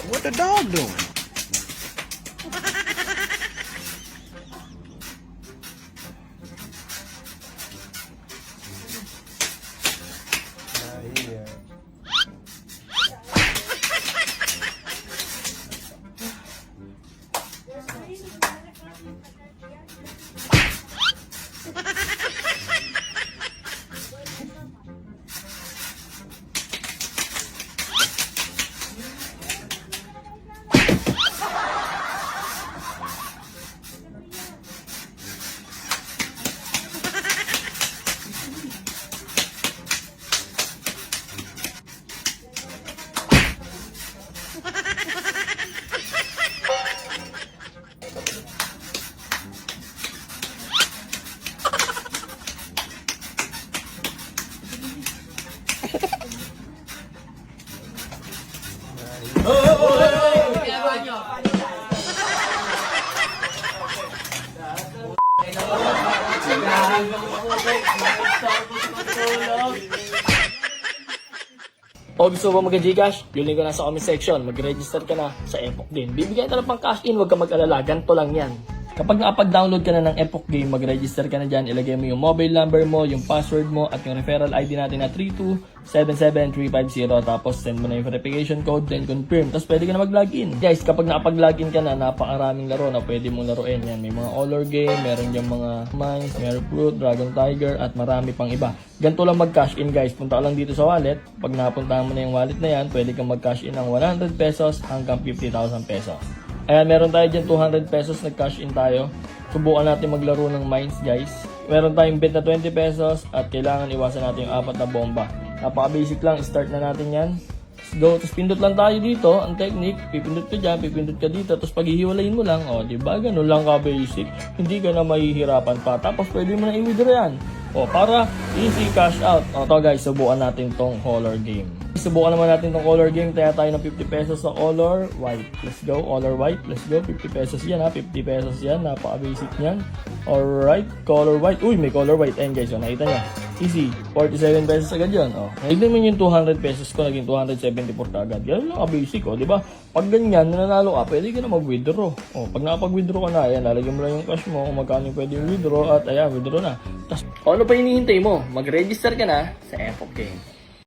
What the dog doing? O gusto mo mag-Gcash? Yung link ko na sa comment section. Mag-register ka na sa Epoch Game. Bibigyan ka na pang cash in, huwag ka mag-alala. Ganito lang yan. Kapag nakapag-download ka na ng Epoch Game, mag-register ka na dyan. Ilagay mo yung mobile number mo, yung password mo, at yung referral ID natin na 3277350. Tapos send mo na yung verification code, then confirm. Tapos pwede ka na mag-login. Guys, kapag nakapag-login ka na, napakaraming laro na pwede mong laruin. Yan, may mga honor game, meron yung mga mines, meron fruit, dragon tiger, at marami pang iba. Ganito lang mag-cash in guys. Punta ka lang dito sa wallet. Pag napuntahan mo na yung wallet na yan, pwede kang mag-cash in ng 100 pesos hanggang 50,000 pesos. Ayan, meron tayo dyan 200 pesos nag-cash in tayo. Subukan natin maglaro ng mines guys. Meron tayong bet na 20 pesos at kailangan iwasan natin yung 4 na bomba. Napaka-basic lang, start na natin yan. Let's go, tapos pindot lang tayo dito. Ang technique, pipindot ka dyan, pipindot ka dito, tapos paghihiwalayin mo lang. O, diba? Ganun lang ka basic. Hindi ka na mahihirapan pa. Tapos pwede mo na i-withdraw yan. O, para easy cash out. O, to guys, subukan natin tong color game. Subukan naman natin tong color game. Kaya tayo ng 50 pesos sa color white. Let's go, color white. Let's go, 50 pesos yan ha. 50 pesos yan. Napaka-basic niyan. Alright, color white. Uy, may color white. Ayan guys, o, nakita nyo. Easy. 47 pesos agad yun. O, tignan mo yung 200 pesos ko. Naging 274 ka agad. Ganun lang ka-basic. O, diba? Pag ganyan, nanalo ka, pwede ka na mag-withdraw. O, pag nakapag-withdraw ka na, ayan, lalagyan mo lang yung cash mo. Kung magkano yung pwede yung withdraw. At ayan, withdraw na. Tas, ano pa hinihintay mo? Mag-register ka na sa Epoch Game.